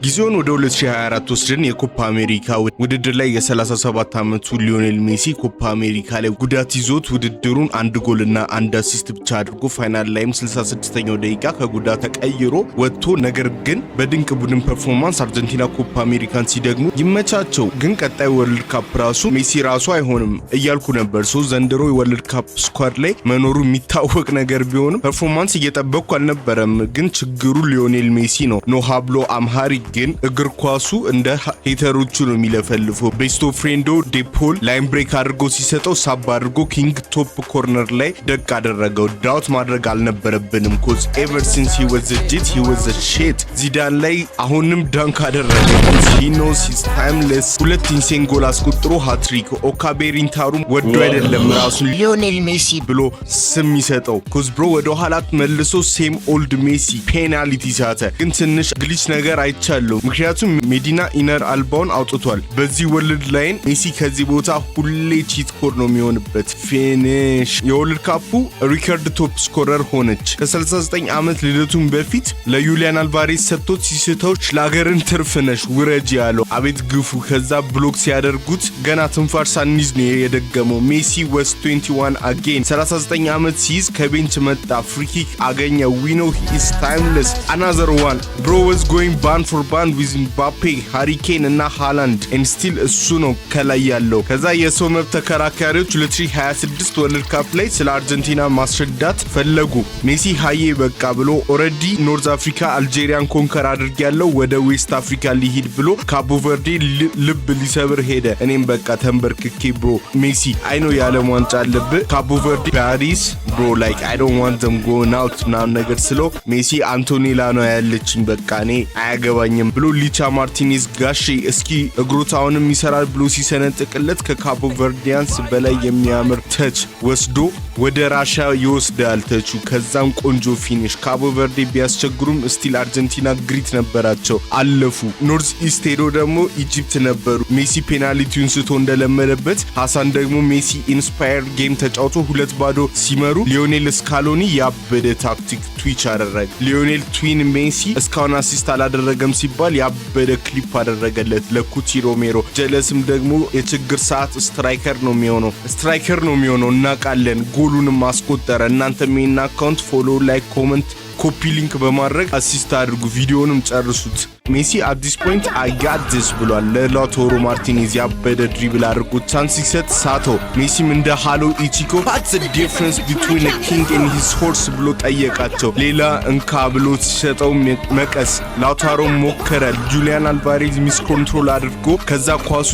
ጊዜውን ወደ 2024 ወስደን የኮፓ አሜሪካ ውድድር ላይ የ37 ዓመቱ ሊዮኔል ሜሲ ኮፓ አሜሪካ ላይ ጉዳት ይዞት ውድድሩን አንድ ጎልና አንድ አሲስት ብቻ አድርጎ ፋይናል ላይም 66ኛው ደቂቃ ከጉዳት ተቀይሮ ወጥቶ ነገር ግን በድንቅ ቡድን ፐርፎርማንስ አርጀንቲና ኮፓ አሜሪካን ሲደግሙ ይመቻቸው። ግን ቀጣይ ወርልድ ካፕ ራሱ ሜሲ ራሱ አይሆንም እያልኩ ነበር። ዘንድሮ የወርልድ ካፕ ስኳድ ላይ መኖሩ የሚታወቅ ነገር ቢሆንም ፐርፎርማንስ እየጠበቅኩ አልነበረም። ግን ችግሩ ሊዮኔል ሜሲ ነው። ኖ ሃብሎ አምሃሪ ግን እግር ኳሱ እንደ ሄተሮቹ ነው የሚለፈልፈው። ቤስቶ ፍሬንዶ ዴፖል ላይን ብሬክ አድርጎ ሲሰጠው ሳብ አድርጎ ኪንግ ቶፕ ኮርነር ላይ ደቅ አደረገው። ዳውት ማድረግ አልነበረብንም ኮዝ ኤቨር ሲንስ ሂ ዋዝ ጂት ሂ ዋዝ ሺት። ዚዳን ላይ አሁንም ዳንክ አደረገ ኮዝ ሂ ኖስ ሂዝ ታይምለስ። ሁለት ኢንሴን ጎል አስቆጥሮ ሃትሪክ። ኦካቤሪንታሩም ወዶ አይደለም ራሱን ሊዮኔል ሜሲ ብሎ ስም ይሰጠው ኮዝ ብሮ ወደ ኋላ መልሶ ሴም ኦልድ ሜሲ ፔናልቲ ሳተ። ግን ትንሽ ግሊች ነገር አይቻለሁ። ምክንያቱም ሜዲና ኢነር አልባውን አውጥቷል። በዚህ ወርልድ ላይን ሜሲ ከዚህ ቦታ ሁሌ ቺት ኮድ ነው የሚሆንበት። ፊኒሽ የወርልድ ካፑ ሪከርድ ቶፕ ስኮረር ሆነች። ከ39 ዓመት ልደቱን በፊት ለዩሊያን አልቫሬዝ ሰጥቶት ሲስተው ለሀገርን ትርፍነሽ ውረጅ ያለው አቤት ግፉ። ከዛ ብሎክ ሲያደርጉት ገና ትንፋሽ ሳንይዝ ነው የደገመው። ሜሲ ወስ 21 አጌን 39 ዓመት ሲይዝ ከቤንች መጣ። ፍሪኪክ አገኘ። ዊ ኖ ሂ ኢዝ ታይምለስ አናዘር ዋን ብሮ ወዝ ጎይንግ ባን ፎር ባን ዊዝ ምባፔ ሃሪኬን እና ሃላንድ ኤንድ ስቲል እሱ ነው ከላይ ያለው። ከዛ የሰው መብት ተከራካሪዎች 2026 ወርልድ ካፕ ላይ ስለ አርጀንቲና ማስረዳት ፈለጉ። ሜሲ ሃዬ በቃ ብሎ ኦሬዲ ኖርዝ አፍሪካ አልጄሪያን ኮንከር አድርጌያለሁ ወደ ዌስት አፍሪካ ሊሄድ ብሎ ካቦ ቨርዴ ልብ ሊሰብር ሄደ። እኔም በቃ ተንበርክኬ ብሮ ሜሲ አይ ኖ የዓለም ዋንጫ አለብህ ካቦ ቨርዴ ፓሪስ ብሮ ላይክ አይ ዶንት ዋንት ዘም ጎን አውት ምናምን ነገር ስለው ሜሲ አንቶኔላ ነው ያለችኝ በቃ እኔ አያገባኝም ብሎ ሊቻ ማርቲኔዝ ጋሼ እስኪ እግሮታውንም ይሰራል ብሎ ሲሰነጥቅለት ከካቦ ቨርዲያንስ በላይ የሚያምር ተች ወስዶ ወደ ራሻ ይወስዳል ተቹ። ከዛም ቆንጆ ፊኒሽ። ካቦ ቨርዴ ቢያስቸግሩም ስቲል አርጀንቲና ግሪት ነበራቸው አለፉ። ኖርዝ ኢስት ሄዶ ደግሞ ኢጂፕት ነበሩ። ሜሲ ፔናልቲውን ስቶ እንደለመደበት ሐሳን ደግሞ ሜሲ ኢንስፓየር ጌም ተጫውቶ 2-0 ሲመሩ ሊዮኔል ስካሎኒ ያበደ ታክቲክ ትዊች አደረገ። ሊዮኔል ትዊን ሜሲ እስካሁን አሲስት አላደረገም ሲባል ያበደ ክሊፕ አደረገለት ለኩቲ ሮሜሮ። ጀለስም ደግሞ የችግር ሰዓት ስትራይከር ነው የሚሆነው እናቃለን። ጎሉንም አስቆጠረ። እናንተም ይሄን አካውንት ፎሎ፣ ላይክ፣ ኮሜንት፣ ኮፒ ሊንክ በማድረግ አሲስት አድርጉ። ቪዲዮንም ጨርሱት። ሜሲ አት ዲስ ፖይንት አይ ጋት ዲስ ብሏል። ለላውታሮ ማርቲኔዝ ያበደ ድሪብል አድርጎ ቻንስ ሲሰጥ ሳቶ። ሜሲም እንደ ሃሎ ኢቺኮ ዋትስ ዘ ዲፍረንስ ቢትዊን አ ኪንግ ኤንድ ሂዝ ሆርስ ብሎ ጠየቃቸው። ሌላ እንካ ብሎ ሲሰጠው መቀስ። ላውታሮ ሞከረ። ጁሊያን አልቫሬዝ ሚስ ኮንትሮል አድርጎ ከዛ ኳሱ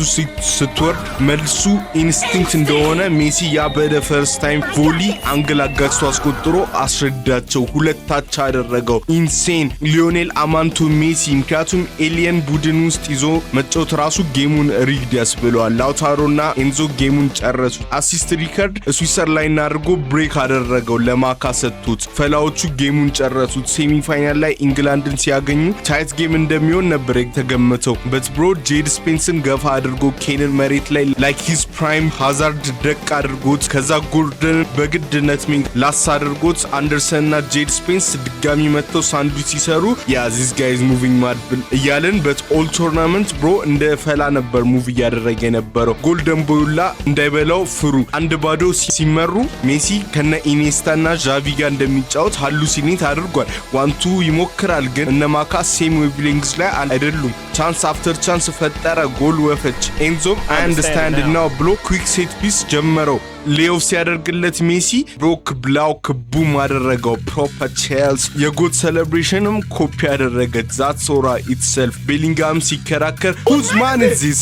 ስትወርድ መልሱ ኢንስቲንክት እንደሆነ ሜሲ ያበደ ፈርስት ታይም ቮሊ አንግል አጋጭቶ አስቆጥሮ አስረዳቸው። ሁለት ታች አደረገው። ኢንሴን ሊዮኔል አማንቶ ሜሲ ምክንያቱም ኤሊየን ቡድን ውስጥ ይዞ መጫወት ራሱ ጌሙን ሪግድ ያስብለዋል። ላውታሮና ኤንዞ ጌሙን ጨረሱ። አሲስት ሪከርድ ስዊዘርላንድ አድርጎ ብሬክ አደረገው። ለማካ ሰጥቶት ፈላዎቹ ጌሙን ጨረሱት። ሴሚ ፋይናል ላይ ኢንግላንድን ሲያገኙ ታይት ጌም እንደሚሆን ነበር የተገመተው። በትብሮ ጄድ ስፔንስን ገፋ አድርጎ ኬንን መሬት ላይ ላይክ ሂዝ ፕራይም ሃዛርድ ደቅ አድርጎት ከዛ ጎርደን በግድነት ላስ አድርጎት አንደርሰንና ጄድ ስፔንስ ድጋሚ መጥተው ሳንድዊች ሲሰሩ ያ ዚስ ጋይዝ ሙቪንግ ማድብል እያለን ኦል ቶርናመንት ብሮ እንደ ፈላ ነበር ሙቭ እያደረገ የነበረው። ጎልደን ቦይላ እንዳይበላው ፍሩ 1-0 ሲመሩ ሜሲ ከነ ኢኔስታና ዣቪ ጋር እንደሚጫወት ሃሉሲኔት አድርጓል። ዋንቱ ይሞክራል ግን እነማካ ሴም ዌቭሊንግስ ላይ አይደሉም። ቻንስ አፍተር ቻንስ ፈጠረ። ጎል ወፈች። ኤንዞም አይ አንደርስታንድ ናው ብሎ ኩዊክ ሴት ፒስ ጀመረው። ሌው ሲያደርግለት ሜሲ ብሮክ ብላውክ ቡም አደረገው። ፕሮፐር ቼልስ የጎት ሴሌብሬሽንም ኮፒ ያደረገ ዛት ሶራ ኢትሰልፍ። ቤሊንጋም ሲከራከር ሁዝ ማን ኢዝ ዚስ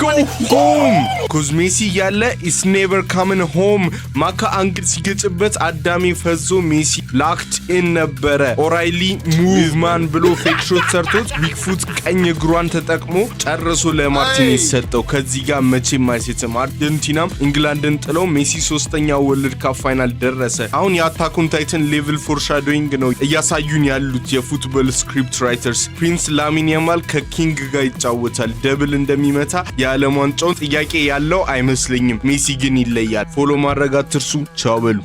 ጎ ሆም ኮዝ ሜሲ ያለ ኢስ ኔቨር ካምን ሆም። ማካ አንግል ሲገጭበት አዳሚ ፈዞ ሜሲ ላክት ኢን ነበረ። ኦራይሊ ሙቭ ማን ብሎ ፌክ ሾት ሰርቶት ቢግፉት ቀኝ እግሯን ተጠቅሞ ጨርሶ ለማርቲኔዝ ሰጠው። ከዚህ ጋር መቼም አይሴትም። አርጀንቲናም ኢንግላንድን ጥለው ሜሲ 3ኛው ወርልድ ካፕ ፋይናል ደረሰ። አሁን የአታክ ኦን ታይተን ሌቭል ፎርሻዶዊንግ ነው እያሳዩን ያሉት የፉትቦል ስክሪፕት ራይተርስ። ፕሪንስ ላሚን ያማል ከኪንግ ጋር ይጫወታል። ደብል እንደሚመታ የዓለም ዋንጫውን ጥያቄ ያለው አይመስለኝም። ሜሲ ግን ይለያል። ፎሎ ማድረግ አትርሱ። ቻው በሉ።